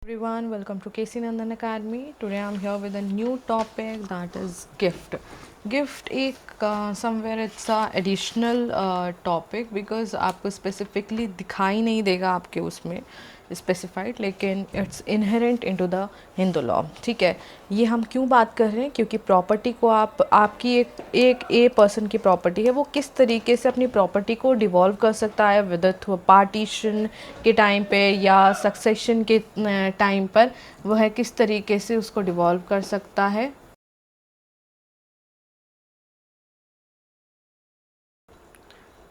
Everyone, welcome to KC Nandan Academy. Today I'm here with a new topic, that is gift. Gift एक somewhere it's a additional topic because आपको specifically दिखाई नहीं देगा आपके उसमें specified, लेकिन it's inherent into the Hindu law. ठीक है, ये हम क्यों बात कर रहे हैं? क्योंकि प्रॉपर्टी को आपकी एक ए पर्सन की प्रॉपर्टी है, वो किस तरीके से अपनी प्रॉपर्टी को डिवॉल्व कर सकता है, विद थ्रू पार्टीशन के टाइम पे या सक्सेशन के टाइम पर वह किस तरीके से उसको डिवॉल्व कर सकता है.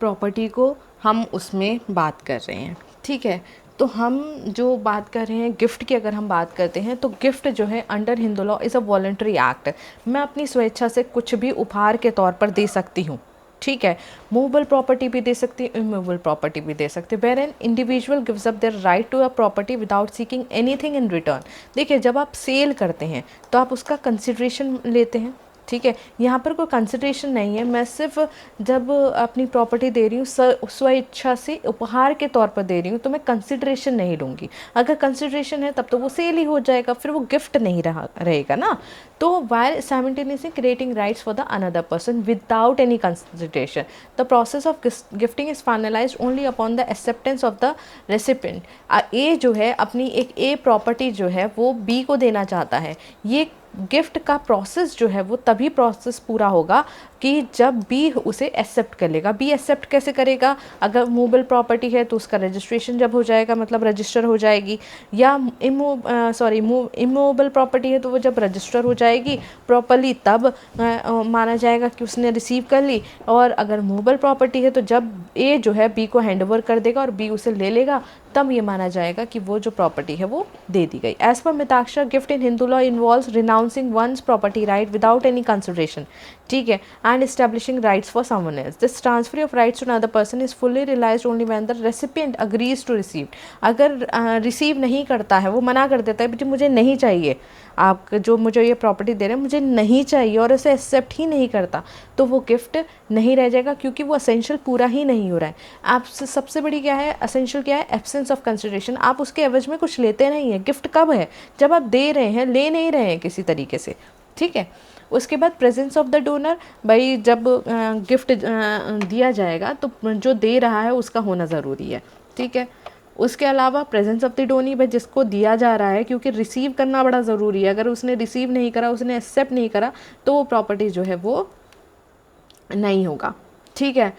प्रॉपर्टी को हम उसमें बात कर रहे हैं. ठीक है, तो हम जो बात कर रहे हैं गिफ्ट की, अगर हम बात करते हैं तो गिफ्ट जो है under Hindu law is a voluntary act. मैं अपनी स्वेच्छा से कुछ भी उपहार के तौर पर दे सकती हूँ. ठीक है, मूवेबल प्रॉपर्टी भी दे सकती है, इमूवेबल प्रॉपर्टी भी दे सकती है. Where an individual gives up their right to a property without seeking anything in return. देखिए, जब आप सेल करते हैं तो आप उसका कंसिडरेशन लेते हैं. ठीक है, यहाँ पर कोई कंसिडरेशन नहीं है. मैं सिर्फ जब अपनी प्रॉपर्टी दे रही हूँ स्व इच्छा से उपहार के तौर पर दे रही हूँ, तो मैं कंसिडरेशन नहीं लूँगी. अगर कंसिडरेशन है तब तो वो सेल ही हो जाएगा, फिर वो गिफ्ट नहीं रहेगा ना. तो while simultaneously creating rights for the another person without any consideration, the process of gifting is finalised only upon the acceptance of the recipient. ए जो है अपनी एक ए प्रॉपर्टी जो है वो बी को देना चाहता है. ये गिफ्ट का प्रोसेस जो है वो तभी प्रोसेस पूरा होगा कि जब बी उसे एक्सेप्ट कर लेगा. बी एक्सेप्ट कैसे करेगा? अगर मूवेबल प्रॉपर्टी है तो उसका रजिस्ट्रेशन जब हो जाएगा, मतलब रजिस्टर हो जाएगी. या इमूवेबल प्रॉपर्टी है तो वो जब रजिस्टर हो जाएगी प्रॉपरली, तब माना जाएगा कि उसने रिसीव कर ली. और अगर मूवेबल प्रॉपर्टी है तो जब ए जो है बी को हैंड ओवर कर देगा और बी उसे ले लेगा, तब ये माना जाएगा कि वो जो प्रॉपर्टी है वो दे दी गई. As per Mitakshara, gift in Hindu law involves renouncing one's property right without any consideration. ठीक है, and establishing rights for someone else. This transfer of rights to another person is fully realised only when the recipient agrees to receive. अगर receive नहीं करता है, वो मना कर देता है, बेटी मुझे नहीं चाहिए, आप जो मुझे ये प्रॉपर्टी दे रहे हैं मुझे नहीं चाहिए, और उसे एक्सेप्ट ही नहीं करता, तो वो गिफ्ट नहीं रह जाएगा, क्योंकि वो असेंशियल पूरा ही नहीं हो रहा है. आप सबसे बड़ी क्या है, असेंशियल क्या है? Absence of consideration. आप उसके एवज में कुछ लेते नहीं हैं. गिफ्ट कब है? जब आप दे रहे हैं, ले नहीं रहे हैं किसी तरीके से. ठीक है, उसके बाद प्रेजेंस ऑफ द डोनर. भाई जब गिफ्ट दिया जाएगा तो जो दे रहा है उसका होना ज़रूरी है. ठीक है, उसके अलावा प्रेजेंस ऑफ द डोनी, भाई जिसको दिया जा रहा है, क्योंकि रिसीव करना बड़ा ज़रूरी है. अगर उसने रिसीव नहीं करा, उसने एक्सेप्ट नहीं करा, तो वो प्रॉपर्टी जो है वो नहीं होगा. ठीक है,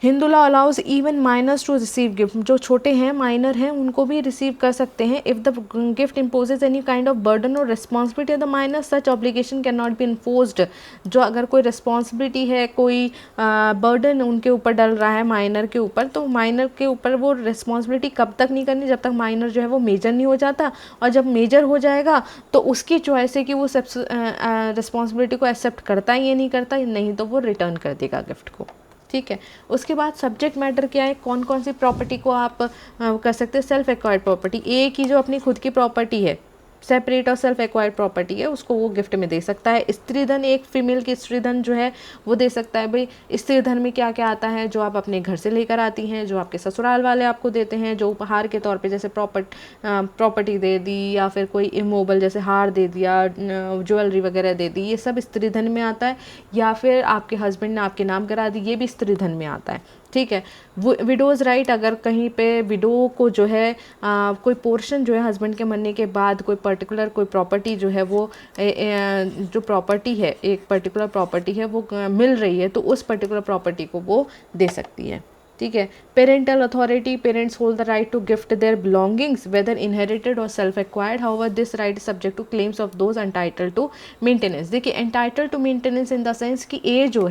Hindu law allows even minors to receive gift. जो छोटे हैं, माइनर हैं, उनको भी रिसीव कर सकते हैं. If the gift imposes any kind of burden और responsibility of the minor, such obligation can not be enforced. जो अगर कोई रिस्पॉन्सिबिलिटी है, कोई बर्डन उनके ऊपर डल रहा है माइनर के ऊपर, तो माइनर के ऊपर वो रिस्पॉन्सिबिलिटी कब तक नहीं करनी? जब तक माइनर जो है वो मेजर नहीं हो जाता. और जब मेजर हो जाएगा तो उसकी चॉइस है कि वो रिस्पॉन्सिबिलिटी को एक्सेप्ट करता है या नहीं करता. नहीं तो वो रिटर्न कर देगा गिफ्ट को. ठीक है, उसके बाद सब्जेक्ट मैटर क्या है, कौन कौन सी प्रॉपर्टी को आप कर सकते हैं? Self acquired property. ए की जो अपनी खुद की प्रॉपर्टी है, सेपरेट और सेल्फ एक्वायर्ड प्रॉपर्टी है, उसको वो गिफ्ट में दे सकता है. स्त्री धन, एक फीमेल की स्त्री धन जो है वो दे सकता है. भाई स्त्री धन में क्या क्या आता है? जो आप अपने घर से लेकर आती हैं, जो आपके ससुराल वाले आपको देते हैं, जो उपहार के तौर पे, जैसे प्रॉपर्टी दे दी, या फिर कोई इमोबल जैसे हार दे दिया, ज्वेलरी वगैरह दे दी, ये सब स्त्री धन में आता है. या फिर आपके हस्बैंड ने आपके नाम करा दी, ये भी स्त्री धन में आता है. ठीक है, वो विडोज़ राइट, अगर कहीं पे विडो को जो है कोई पोर्शन जो है हस्बैंड के मरने के बाद, कोई पर्टिकुलर कोई प्रॉपर्टी जो है वो जो प्रॉपर्टी है, एक पर्टिकुलर प्रॉपर्टी है वो मिल रही है, तो उस पर्टिकुलर प्रॉपर्टी को वो दे सकती है. ठीक है, parental authority, parents hold the right to gift their belongings whether inherited और self acquired. However this right is subject to claims of those entitled to maintenance. देखिए, entitled to maintenance in the sense कि ए जो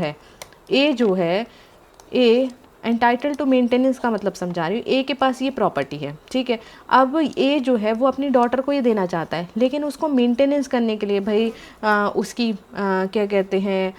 है ए entitle to maintenance का मतलब समझा रही हूँ. ए के पास ये प्रॉपर्टी है. ठीक है, अब ए जो है वो अपनी डॉटर को ये देना चाहता है, लेकिन उसको मेंटेनेंस करने के लिए भाई उसकी क्या कहते हैं,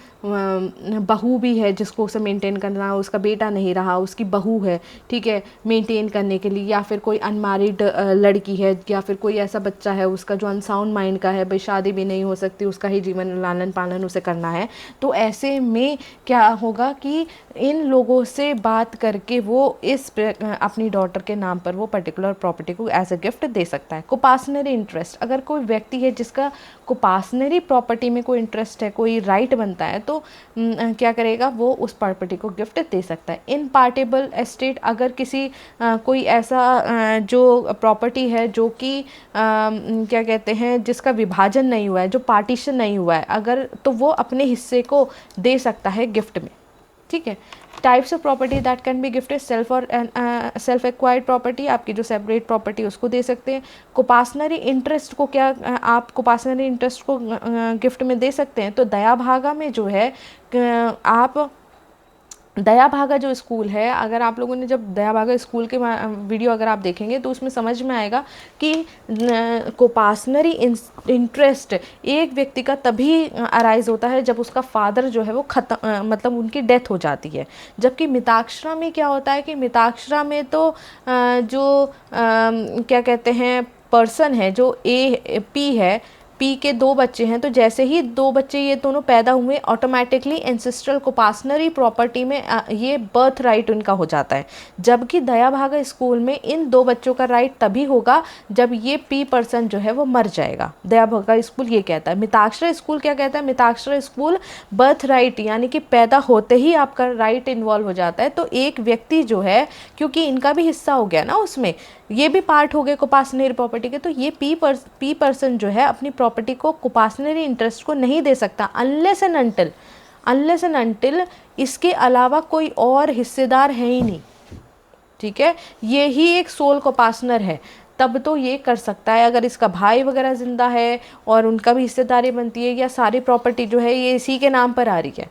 बहू भी है जिसको उसे मेंटेन करना, उसका बेटा नहीं रहा, उसकी बहू है. ठीक है, मेंटेन करने के लिए, या फिर कोई अनमैरिड लड़की है, या फिर कोई ऐसा बच्चा है उसका जो अनसाउंड माइंड का है, भाई शादी भी नहीं हो सकती, उसका ही जीवन लालन पालन उसे करना है. तो ऐसे में क्या होगा कि इन लोगों से बात करके वो अपनी डॉटर के नाम पर वो पर्टिकुलर प्रॉपर्टी को एज अ गिफ्ट दे सकता है। कोपासनरी इंटरेस्ट, अगर कोई व्यक्ति है जिसका कोपासनरी प्रॉपर्टी में कोई इंटरेस्ट है, कोई राइट बनता है, तो क्या करेगा, वो उस प्रॉपर्टी को गिफ्ट दे सकता है। इन पार्टेबल एस्टेट, अगर किसी कोई ऐसा जो प्रॉपर्टी है जो कि क्या कहते हैं, जिसका विभाजन नहीं हुआ है, जो पार्टीशन नहीं हुआ है, अगर तो वो अपने हिस्से को दे सकता है गिफ्ट में। ठीक है। Types of property that can be gifted, self और सेल्फ एक्वायर्ड प्रॉपर्टी, आपकी जो सेपरेट प्रॉपर्टी उसको दे सकते हैं। कोपासनरी इंटरेस्ट को क्या आप कोपासनरी इंटरेस्ट को गिफ्ट में दे सकते हैं। तो दया भागा में जो है आप दया भागा जो स्कूल है, अगर आप लोगों ने जब दया भागा स्कूल के वीडियो अगर आप देखेंगे तो उसमें समझ में आएगा कि कोपासनरी इंटरेस्ट एक व्यक्ति का तभी अराइज होता है जब उसका फादर जो है वो खत्म मतलब उनकी डेथ हो जाती है। जबकि मिताक्षरा में क्या होता है कि मिताक्षरा में तो जो क्या कहते हैं पर्सन है, जो पी है, पी के 2 बच्चे हैं, तो जैसे ही 2 बच्चे ये दोनों पैदा हुए ऑटोमेटिकली एंसेस्ट्रल कोपासनरी प्रॉपर्टी में ये बर्थ राइट उनका हो जाता है। जबकि दया भागा स्कूल में इन 2 बच्चों का राइट तभी होगा जब ये पी पर्सन जो है वो मर जाएगा। दया भागा स्कूल ये कहता है। मिताक्षरा स्कूल क्या कहता है, मिताक्षरा स्कूल बर्थ राइट यानी कि पैदा होते ही आपका राइट इन्वॉल्व हो जाता है। तो एक व्यक्ति जो है, क्योंकि इनका भी हिस्सा हो गया ना उसमें, ये भी पार्ट हो गए कोपासनरी प्रॉपर्टी के, तो ये पी पर्सन जो है अपनी प्रॉपर्टी को कोपासनरी इंटरेस्ट को नहीं दे सकता अनलेस एंड अनटिल इसके अलावा कोई और हिस्सेदार है ही नहीं। ठीक है, ये ही एक सोल कोपासनर है, तब तो ये कर सकता है। अगर इसका भाई वगैरह जिंदा है और उनका भी हिस्सेदारी बनती है, या सारी प्रॉपर्टी जो है ये इसी के नाम पर आ रही है,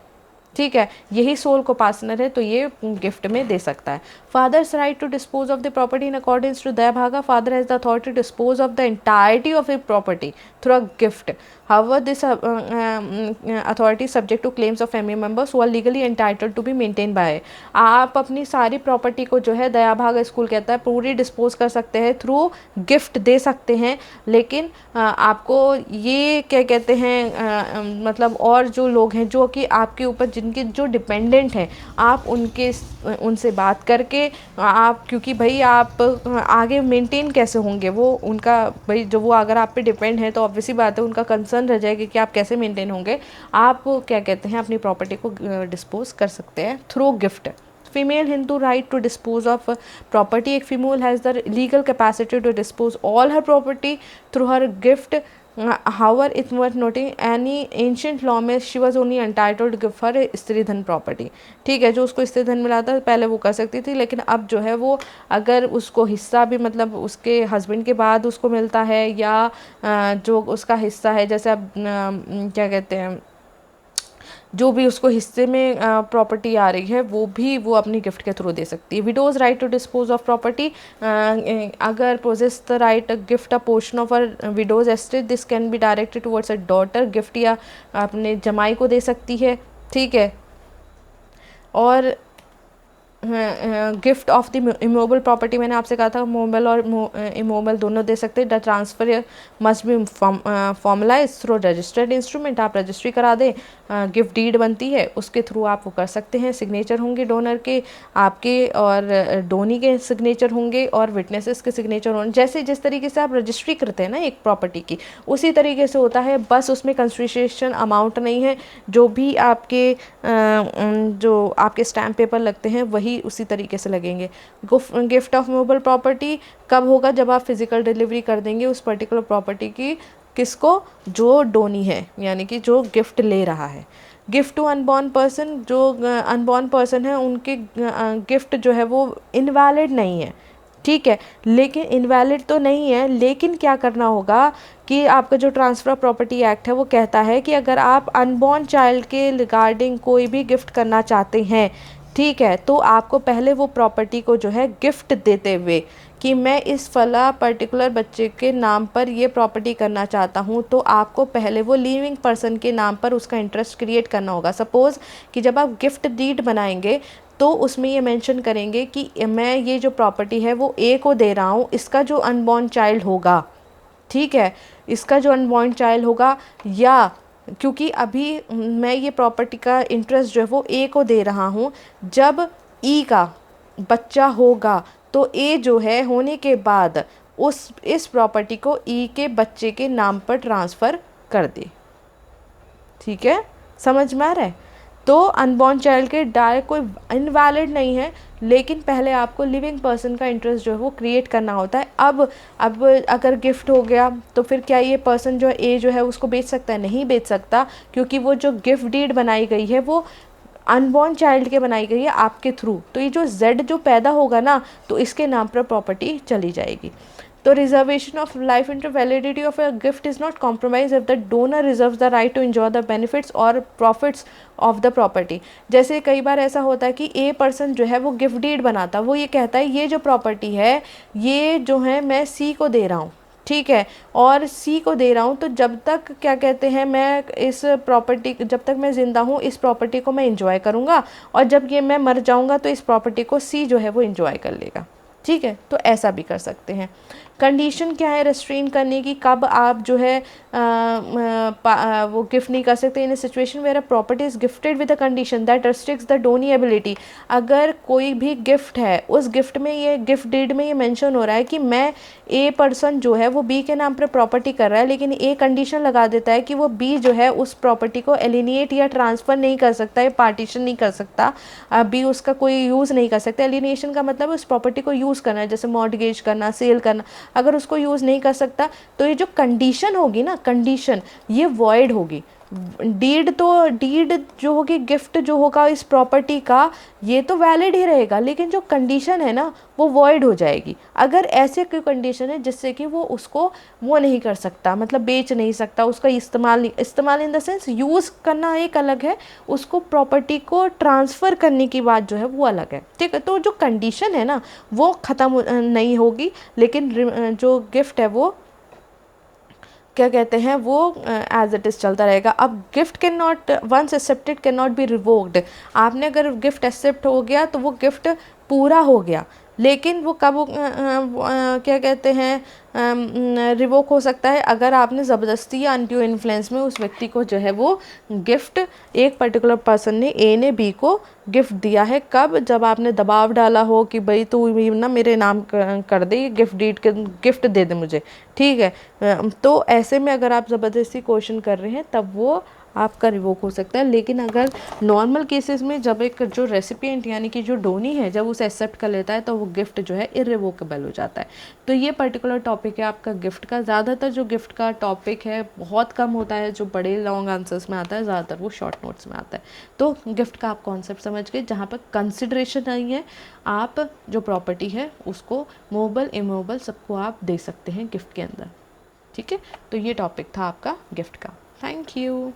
ठीक है, यही सोल कोपासनर है, तो ये गिफ्ट में दे सकता है। Father's right to dispose of the property in accordance to Daya Bhaga, father has the authority to dispose of the entirety of a property through a gift. However, this authority is subject to claims of family members who are legally entitled to be maintained by. आप अपनी सारी property को जो है दया भागा school कहता है पूरी डिस्पोज कर सकते हैं, थ्रू गिफ्ट दे सकते हैं, लेकिन आपको ये क्या कहते हैं मतलब और जो लोग हैं जो कि आपके ऊपर जिनके जो डिपेंडेंट हैं, आप उनसे बात करके आप, क्योंकि भाई आप आगे मेंटेन कैसे होंगे, वो उनका भाई जो वो अगर आप पे डिपेंड है तो ऑब्वियसली बात है उनका कंसर्न रह जाएगी कि आप कैसे मेंटेन होंगे। आप क्या कहते हैं अपनी प्रॉपर्टी को डिस्पोज कर सकते हैं through gift. Female Hindu right to dispose of property, एक female has the legal capacity to dispose all her property through her gift. However, it's worth noting any ancient law में she was only entitled to give her स्त्री धन property. ठीक है, जो उसको स्त्री धन मिला था पहले वो कर सकती थी, लेकिन अब जो है वो अगर उसको हिस्सा भी मतलब उसके हस्बैंड के बाद उसको मिलता है, या जो उसका हिस्सा है, जैसे अब क्या कहते हैं जो भी उसको हिस्से में प्रॉपर्टी आ रही है वो भी वो अपनी गिफ्ट के थ्रू दे सकती है। Widow's right to dispose of property, अगर possess the right gift a portion of a widow's estate, this can be directed towards a daughter, gift या अपने जमाई को दे सकती है। ठीक है, और gift of the immovable property मैंने आपसे कहा था मोबल और इमोबल दोनों दे सकते हैं। The transfer must be formalise through registered instrument, आप रजिस्ट्री करा दें, गिफ्ट डीड बनती है उसके थ्रू आप वो कर सकते हैं। सिग्नेचर होंगे डोनर के, आपके और डोनी के सिग्नेचर होंगे, और विटनेसेस के सिग्नेचर होंगे। जैसे जिस तरीके से आप रजिस्ट्री करते हैं ना एक प्रॉपर्टी की, उसी तरीके से होता है, बस उसमें कंसिडरेशन अमाउंट नहीं है, जो भी आपके जो आपके स्टैम्प पेपर लगते हैं वही उसी तरीके से लगेंगे। गिफ्ट ऑफ मूवेबल प्रॉपर्टी कब होगा, जब आप फिजिकल डिलीवरी कर देंगे उस पर्टिकुलर प्रॉपर्टी की, किसको, जो डोनी है यानी कि जो गिफ्ट ले रहा है। गिफ्ट टू अनबॉर्न पर्सन, जो अनबॉर्न पर्सन है उनके गिफ्ट जो है वो इनवैलिड नहीं है। ठीक है, लेकिन इनवैलिड तो नहीं है, लेकिन क्या करना होगा कि आपका जो ट्रांसफ़र प्रॉपर्टी एक्ट है वो कहता है कि अगर आप अनबॉर्न चाइल्ड के रिगार्डिंग कोई भी गिफ्ट करना चाहते हैं, ठीक है, तो आपको पहले वो प्रॉपर्टी को जो है गिफ्ट देते हुए कि मैं इस फला पर्टिकुलर बच्चे के नाम पर ये प्रॉपर्टी करना चाहता हूँ, तो आपको पहले वो लिविंग पर्सन के नाम पर उसका इंटरेस्ट क्रिएट करना होगा। सपोज़ कि जब आप गिफ्ट डीड बनाएंगे तो उसमें ये मेंशन करेंगे कि मैं ये जो प्रॉपर्टी है वो ए को दे रहा हूँ, इसका जो अनबॉर्न चाइल्ड होगा, ठीक है, इसका जो अनबॉर्न चाइल्ड होगा, या क्योंकि अभी मैं ये प्रॉपर्टी का इंटरेस्ट जो है वो ए को दे रहा हूँ, जब ई का बच्चा होगा तो ए जो है होने के बाद इस प्रॉपर्टी को ई के बच्चे के नाम पर ट्रांसफ़र कर दे। ठीक है, समझ में आ रहा है? तो अनबॉर्न चाइल्ड के डायरेक्ट कोई इनवैलिड नहीं है, लेकिन पहले आपको लिविंग पर्सन का इंटरेस्ट जो है वो क्रिएट करना होता है। अब अगर गिफ्ट हो गया तो फिर क्या ये पर्सन जो है ए जो है उसको बेच सकता है? नहीं बेच सकता, क्योंकि वो जो गिफ्ट डीड बनाई गई है वो अनबॉर्न चाइल्ड के बनाई गई है आपके थ्रू। तो ये जो जेड जो पैदा होगा ना, तो इसके नाम पर प्रॉपर्टी चली जाएगी। तो reservation of life inter validity of a gift is not compromise if the donor reserve the right to enjoy the benefits और प्रॉफिट्स ऑफ द प्रॉपर्टी। जैसे कई बार ऐसा होता है कि ए पर्सन जो है वो गिफ्ट डीड बनाता, वो ये कहता है ये जो प्रॉपर्टी है ये जो है मैं सी को दे रहा हूँ, ठीक है, और सी को दे रहा हूँ, तो जब तक क्या कहते हैं मैं इस प्रॉपर्टी, जब तक मैं ज़िंदा हूँ इस प्रॉपर्टी को मैं इंजॉय करूँगा, और जब ये मैं मर जाऊँगा तो इस प्रॉपर्टी को सी जो है वो इंजॉय कर लेगा। ठीक है, तो ऐसा भी कर सकते हैं। कंडीशन क्या है रेस्ट्रेन करने की, कब आप जो है वो गिफ्ट नहीं कर सकते? In a situation where a property is gifted with a condition that restricts the donee ability. अगर कोई भी गिफ्ट है, उस गिफ्ट में ये गिफ्ट डीड में ये मेंशन हो रहा है कि मैं ए पर्सन जो है वो बी के नाम पर प्रॉपर्टी कर रहा है, लेकिन ए कंडीशन लगा देता है कि वो बी जो है उस प्रॉपर्टी को एलिनिएट या ट्रांसफ़र नहीं कर सकता, या पार्टीशन नहीं कर सकता, बी उसका कोई यूज़ नहीं कर सकता। एलिनिएशन का मतलब उस प्रॉपर्टी को यूज़ करना है, जैसे मॉर्टगेज करना, सेल करना। अगर उसको यूज़ नहीं कर सकता तो ये जो कंडीशन होगी ना, कंडीशन ये वॉइड होगी। डीड जो होगी, गिफ्ट जो होगा इस प्रॉपर्टी का, ये तो वैलिड ही रहेगा, लेकिन जो कंडीशन है ना वो वॉइड हो जाएगी। अगर ऐसे कोई कंडीशन है जिससे कि वो उसको वो नहीं कर सकता, मतलब बेच नहीं सकता, उसका इस्तेमाल इन द सेंस यूज़ करना एक अलग है, उसको प्रॉपर्टी को ट्रांसफ़र करने की बात जो है वो अलग है। ठीक है, तो जो कंडीशन है ना वो ख़त्म नहीं होगी, लेकिन जो गिफ्ट है वो क्या कहते हैं वो एज इट इज़ चलता रहेगा। अब gift can not once accepted can not be revoked. आपने अगर गिफ्ट एक्सेप्ट हो गया तो वो गिफ्ट पूरा हो गया, लेकिन वो कब क्या कहते हैं रिवोक हो सकता है? अगर आपने ज़बरदस्ती या अनड्यू इन्फ्लुएंस में उस व्यक्ति को जो है वो गिफ्ट, एक पर्टिकुलर पर्सन ने ए ने बी को गिफ्ट दिया है। कब? जब आपने दबाव डाला हो कि भाई तू ना मेरे नाम कर दे, गिफ्ट डीड के गिफ्ट दे दे मुझे, ठीक है। तो ऐसे में अगर आप ज़बरदस्ती क्वेश्चन कर रहे हैं तब वो आपका रिवोक हो सकता है। लेकिन अगर नॉर्मल केसेस में जब एक जो रेसिपिएंट यानी कि जो डोनी है जब उसे एक्सेप्ट कर लेता है तो वो गिफ्ट जो है इर्रिवोकेबल हो जाता है। तो ये पर्टिकुलर टॉपिक है आपका गिफ्ट का। ज़्यादातर जो गिफ्ट का टॉपिक है बहुत कम होता है जो बड़े लॉन्ग आंसर्स में आता है, ज़्यादातर वो शॉर्ट नोट्स में आता है। तो गिफ्ट का आप कॉन्सेप्ट समझ गए, जहाँ पर कंसिडरेशन नहीं है, आप जो प्रॉपर्टी है उसको मूवेबल इमूवेबल सबको आप दे सकते हैं गिफ्ट के अंदर। ठीक है, तो ये टॉपिक था आपका गिफ्ट का। Thank you.